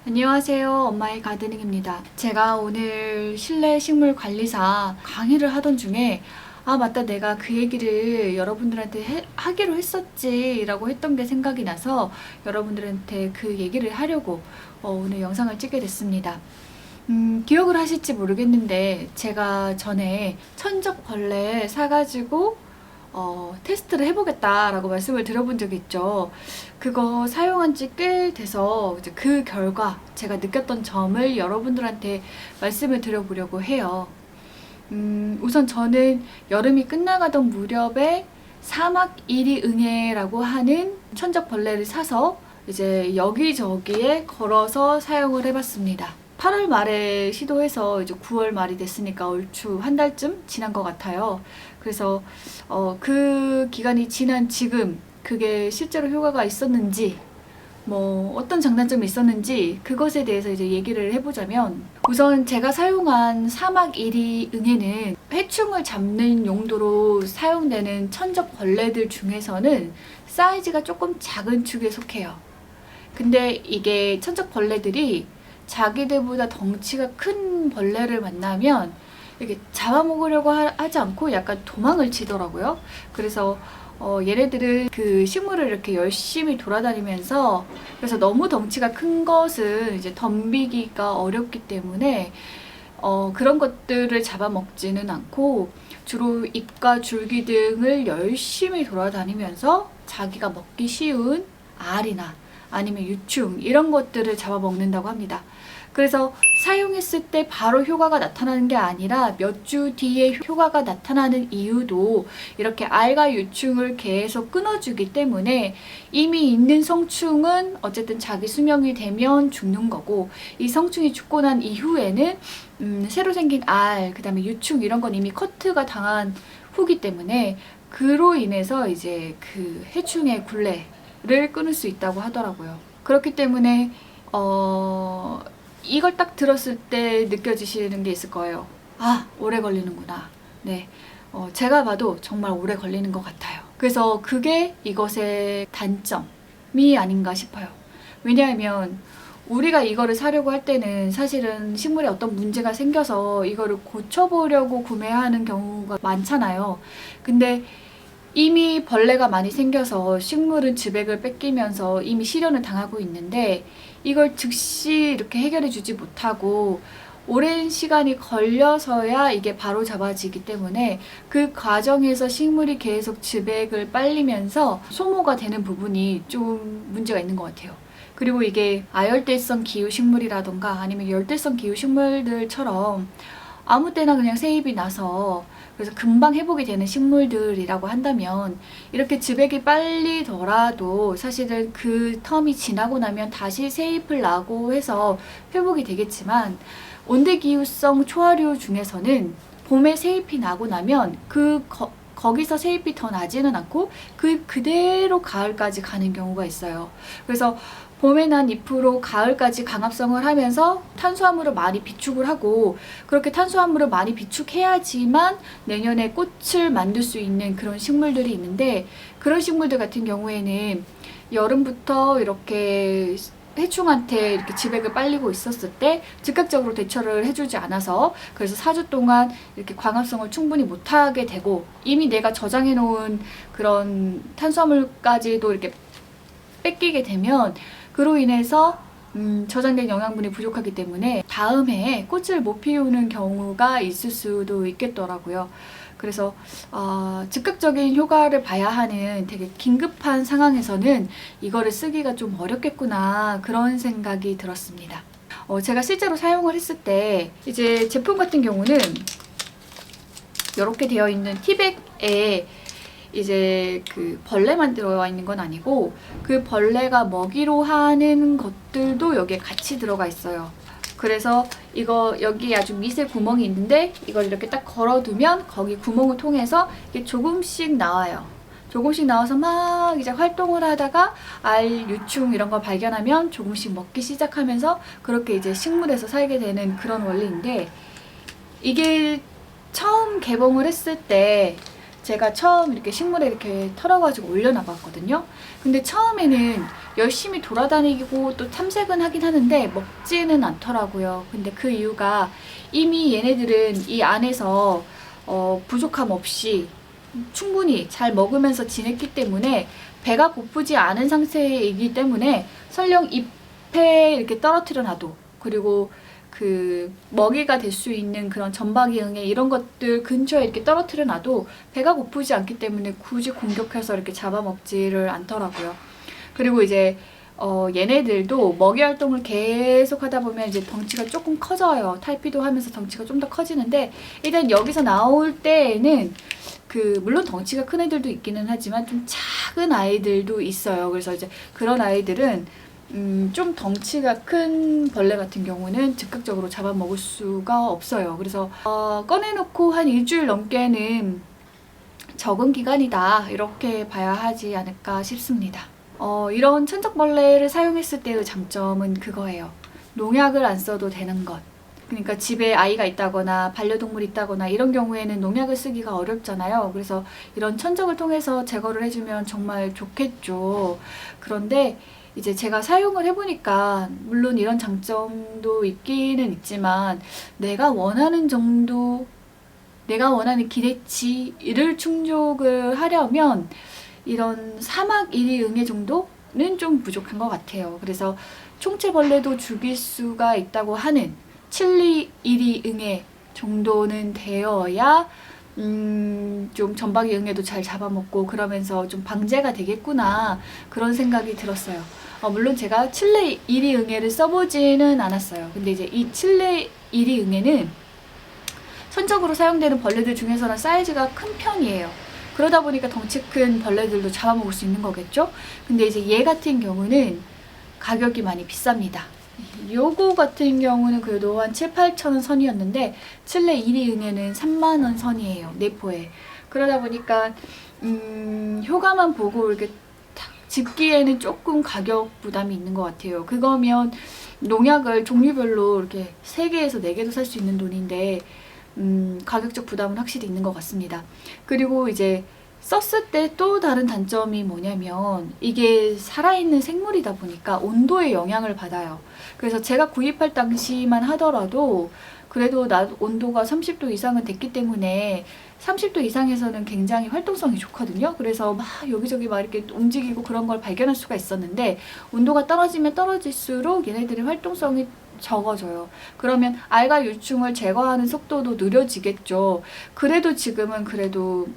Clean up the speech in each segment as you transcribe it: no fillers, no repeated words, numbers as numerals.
안녕하세요. 엄마의 가드닝입니다. 제가 오늘 실내 식물 관리사 강의를 하던 중에 맞다, 내가 그 얘기를 여러분들한테 하기로 했었지 라고 했던 게 생각이 나서 여러분들한테 그 얘기를 하려고 오늘 영상을 찍게 됐습니다. 기억을 하실지 모르겠는데 제가 전에 천적벌레 사가지고 테스트를 해보겠다라고 말씀을 드려본 적이 있죠. 그거 사용한 지 꽤 돼서 이제 그 결과 제가 느꼈던 점을 여러분들한테 말씀을 드려보려고 해요. 우선 저는 여름이 끝나가던 무렵에 사막 이리응애라고 하는 천적벌레를 사서 이제 여기저기에 걸어서 사용을 해봤습니다. 8월 말에 시도해서 이제 9월 말이 됐으니까 얼추 한 달쯤 지난 것 같아요. 그래서 그 기간이 지난 지금 그게 실제로 효과가 있었는지 뭐 어떤 장단점이 있었는지 그것에 대해서 이제 얘기를 해보자면, 우선 제가 사용한 사막 이리응애는 해충을 잡는 용도로 사용되는 천적벌레들 중에서는 사이즈가 조금 작은 축에 속해요. 근데 이게 천적벌레들이 자기들보다 덩치가 큰 벌레를 만나면 이렇게 잡아먹으려고 하지 않고 약간 도망을 치더라고요. 그래서 얘네들은 그 식물을 이렇게 열심히 돌아다니면서, 그래서 너무 덩치가 큰 것은 이제 덤비기가 어렵기 때문에 그런 것들을 잡아먹지는 않고 주로 잎과 줄기 등을 열심히 돌아다니면서 자기가 먹기 쉬운 알이나 아니면 유충 이런 것들을 잡아먹는다고 합니다. 그래서 사용했을 때 바로 효과가 나타나는 게 아니라 몇 주 뒤에 효과가 나타나는 이유도 이렇게 알과 유충을 계속 끊어주기 때문에, 이미 있는 성충은 어쨌든 자기 수명이 되면 죽는 거고, 이 성충이 죽고 난 이후에는 새로 생긴 알, 그 다음에 유충 이런 건 이미 커트가 당한 후기 때문에 그로 인해서 이제 그 해충의 굴레를 끊을 수 있다고 하더라고요. 그렇기 때문에 이걸 딱 들었을 때 느껴지시는 게 있을 거예요. 오래 걸리는구나. 네. 제가 봐도 정말 오래 걸리는 것 같아요. 그래서 그게 이것의 단점이 아닌가 싶어요. 왜냐하면 우리가 이거를 사려고 할 때는 사실은 식물에 어떤 문제가 생겨서 이거를 고쳐보려고 구매하는 경우가 많잖아요. 근데 이미 벌레가 많이 생겨서 식물은 즙액을 뺏기면서 이미 실현을 당하고 있는데, 이걸 즉시 이렇게 해결해 주지 못하고 오랜 시간이 걸려서야 이게 바로 잡아지기 때문에 그 과정에서 식물이 계속 즙액을 빨리면서 소모가 되는 부분이 좀 문제가 있는 것 같아요. 그리고 이게 아열대성 기후 식물이라던가 아니면 열대성 기후 식물들처럼 아무 때나 그냥 세입이 나서 그래서 금방 회복이 되는 식물들이라고 한다면, 이렇게 즙액이 빨리더라도 사실은 그 텀이 지나고 나면 다시 세잎을 나고 해서 회복이 되겠지만, 온대기후성 초하류 중에서는 봄에 세잎이 나고 나면 거기서 세잎이 더 나지는 않고 그대로 가을까지 가는 경우가 있어요. 그래서 봄에 난 잎으로 가을까지 강합성을 하면서 탄수화물을 많이 비축을 하고, 그렇게 탄수화물을 많이 비축해야지만 내년에 꽃을 만들 수 있는 그런 식물들이 있는데, 그런 식물들 같은 경우에는 여름부터 이렇게 해충한테 이렇게 즙액을 빨리고 있었을 때 즉각적으로 대처를 해주지 않아서, 그래서 4주 동안 이렇게 광합성을 충분히 못하게 되고, 이미 내가 저장해 놓은 그런 탄수화물까지도 이렇게 뺏기게 되면 그로 인해서 저장된 영양분이 부족하기 때문에 다음 해에 꽃을 못 피우는 경우가 있을 수도 있겠더라고요. 그래서 즉각적인 효과를 봐야 하는 되게 긴급한 상황에서는 이거를 쓰기가 좀 어렵겠구나, 그런 생각이 들었습니다. 제가 실제로 사용을 했을 때 이제 제품 같은 경우는 이렇게 되어 있는 티백에 이제 그 벌레만 들어와 있는 건 아니고 그 벌레가 먹이로 하는 것들도 여기에 같이 들어가 있어요. 그래서 이거 여기 아주 미세 구멍이 있는데 이걸 이렇게 딱 걸어두면 거기 구멍을 통해서 이게 조금씩 나와요. 조금씩 나와서 막 이제 활동을 하다가 알, 유충 이런 걸 발견하면 조금씩 먹기 시작하면서 그렇게 이제 식물에서 살게 되는 그런 원리인데, 이게 처음 개봉을 했을 때 제가 처음 이렇게 식물에 이렇게 털어가지고 올려놔봤거든요. 근데 처음에는 열심히 돌아다니고 또 탐색은 하긴 하는데 먹지는 않더라고요. 근데 그 이유가 이미 얘네들은 이 안에서 부족함 없이 충분히 잘 먹으면서 지냈기 때문에 배가 고프지 않은 상태이기 때문에 설령 잎에 이렇게 떨어뜨려 놔도, 그리고 그 먹이가 될 수 있는 그런 점박이 응애 이런 것들 근처에 이렇게 떨어뜨려 놔도 배가 고프지 않기 때문에 굳이 공격해서 이렇게 잡아먹지를 않더라고요. 그리고 이제 얘네들도 먹이 활동을 계속 하다 보면 이제 덩치가 조금 커져요. 탈피도 하면서 덩치가 좀 더 커지는데, 일단 여기서 나올 때에는 물론 덩치가 큰 애들도 있기는 하지만 좀 작은 아이들도 있어요. 그래서 이제 그런 아이들은 좀 덩치가 큰 벌레 같은 경우는 즉각적으로 잡아먹을 수가 없어요. 그래서 꺼내놓고 한 일주일 넘게는 적응 기간이다, 이렇게 봐야 하지 않을까 싶습니다. 이런 천적벌레를 사용했을 때의 장점은 그거예요. 농약을 안 써도 되는 것. 그러니까 집에 아이가 있다거나 반려동물이 있다거나 이런 경우에는 농약을 쓰기가 어렵잖아요. 그래서 이런 천적을 통해서 제거를 해주면 정말 좋겠죠. 그런데 이제 제가 사용을 해보니까 물론 이런 장점도 있기는 있지만 내가 원하는 정도, 내가 원하는 기대치를 충족을 하려면 이런 사막 1위 응애 정도는 좀 부족한 것 같아요. 그래서 총체벌레도 죽일 수가 있다고 하는 7리 1위 응애 정도는 되어야 좀 점박이 응애도 잘 잡아먹고 그러면서 좀 방제가 되겠구나, 그런 생각이 들었어요. 물론 제가 7리 1위 응애를 써보지는 않았어요. 근데 이제 이 7리 1위 응애는 선적으로 사용되는 벌레들 중에서는 사이즈가 큰 편이에요. 그러다 보니까 덩치 큰 벌레들도 잡아먹을 수 있는 거겠죠? 근데 이제 얘 같은 경우는 가격이 많이 비쌉니다. 요거 같은 경우는 그래도 한 7, 8천원 선이었는데 7레 1위 응애는 3만원 선이에요. 네포에. 그러다 보니까 효과만 보고 이렇게 탁 집기에는 조금 가격 부담이 있는 것 같아요. 그거면 농약을 종류별로 이렇게 3개에서 4개도 살 수 있는 돈인데 가격적 부담은 확실히 있는 것 같습니다. 그리고 이제 썼을 때 또 다른 단점이 뭐냐면 이게 살아있는 생물이다 보니까 온도에 영향을 받아요. 그래서 제가 구입할 당시만 하더라도 그래도 온도가 30도 이상은 됐기 때문에 30도 이상에서는 굉장히 활동성이 좋거든요. 그래서 막 여기저기 막 이렇게 움직이고 그런 걸 발견할 수가 있었는데, 온도가 떨어지면 떨어질수록 얘네들의 활동성이 적어져요. 그러면 알가 유충을 제거하는 속도도 느려지겠죠. 그래도 지금은 그래도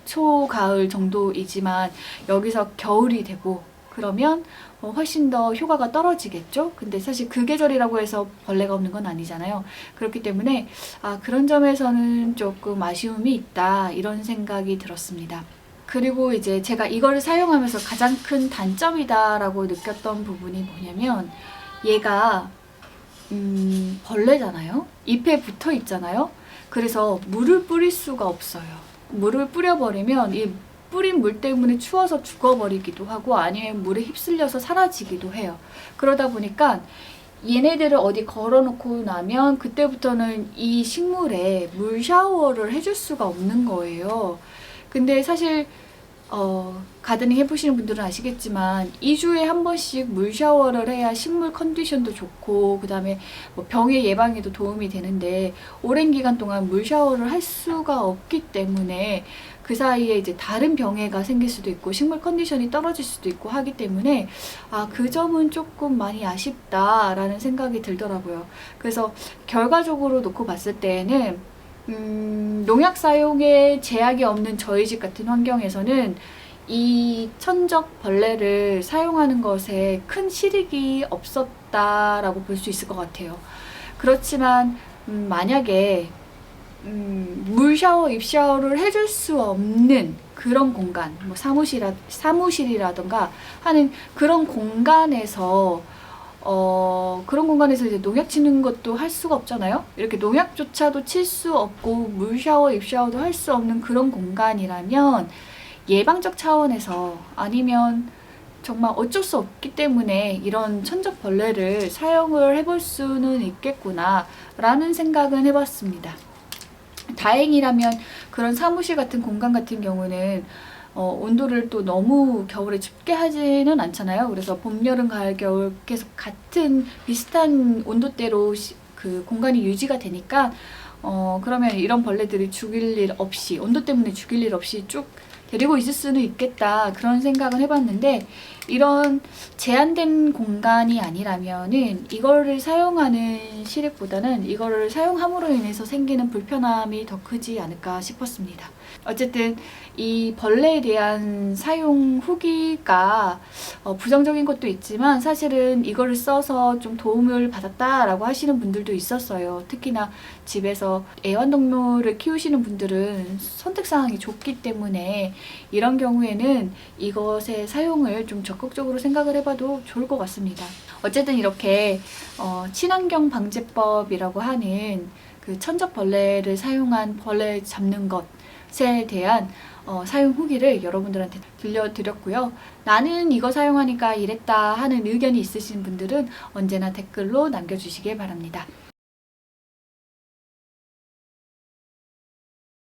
초가을 정도이지만 여기서 겨울이 되고 그러면 훨씬 더 효과가 떨어지겠죠. 근데 사실 그 계절이라고 해서 벌레가 없는 건 아니잖아요. 그렇기 때문에 그런 점에서는 조금 아쉬움이 있다, 이런 생각이 들었습니다. 그리고 이제 제가 이거를 사용하면서 가장 큰 단점이다 라고 느꼈던 부분이 뭐냐면, 얘가 벌레잖아요. 잎에 붙어 있잖아요. 그래서 물을 뿌릴 수가 없어요. 물을 뿌려버리면 이 뿌린 물 때문에 추워서 죽어버리기도 하고 아니면 물에 휩쓸려서 사라지기도 해요. 그러다 보니까 얘네들을 어디 걸어놓고 나면 그때부터는 이 식물에 물 샤워를 해줄 수가 없는 거예요. 근데 사실 가드닝 해보시는 분들은 아시겠지만 2주에 한 번씩 물 샤워를 해야 식물 컨디션도 좋고 그 다음에 뭐 병의 예방에도 도움이 되는데, 오랜 기간 동안 물 샤워를 할 수가 없기 때문에 그 사이에 이제 다른 병해가 생길 수도 있고 식물 컨디션이 떨어질 수도 있고 하기 때문에 그 점은 조금 많이 아쉽다라는 생각이 들더라고요. 그래서 결과적으로 놓고 봤을 때에는 농약 사용에 제약이 없는 저희 집 같은 환경에서는 이 천적 벌레를 사용하는 것에 큰 실익이 없었다라고 볼 수 있을 것 같아요. 그렇지만 만약에 물 샤워, 입 샤워를 해줄 수 없는 그런 공간, 뭐 사무실이라던가 하는 그런 공간에서 이제 농약 치는 것도 할 수가 없잖아요. 이렇게 농약조차도 칠 수 없고 물 샤워, 입 샤워도 할 수 없는 그런 공간이라면 예방적 차원에서 아니면 정말 어쩔 수 없기 때문에 이런 천적벌레를 사용을 해볼 수는 있겠구나 라는 생각은 해봤습니다. 다행이라면 그런 사무실 같은 공간 같은 경우는 온도를 또 너무 겨울에 춥게 하지는 않잖아요. 그래서 봄, 여름, 가을, 겨울 계속 같은 비슷한 온도대로 그 공간이 유지가 되니까 그러면 이런 벌레들이 죽일 일 없이, 온도 때문에 죽일 일 없이 쭉 데리고 있을 수는 있겠다, 그런 생각을 해봤는데, 이런 제한된 공간이 아니라면은 이거를 사용하는 실익보다는 이거를 사용함으로 인해서 생기는 불편함이 더 크지 않을까 싶었습니다. 어쨌든 이 벌레에 대한 사용 후기가 부정적인 것도 있지만, 사실은 이거를 써서 좀 도움을 받았다라고 하시는 분들도 있었어요. 특히나 집에서 애완동물을 키우시는 분들은 선택사항이 좁기 때문에 이런 경우에는 이것의 사용을 좀 적극적으로 생각을 해봐도 좋을 것 같습니다. 어쨌든 이렇게 친환경 방제법이라고 하는 그 천적벌레를 사용한 벌레 잡는 것에 대한 사용 후기를 여러분들한테 들려드렸고요. 나는 이거 사용하니까 이랬다 하는 의견이 있으신 분들은 언제나 댓글로 남겨주시길 바랍니다.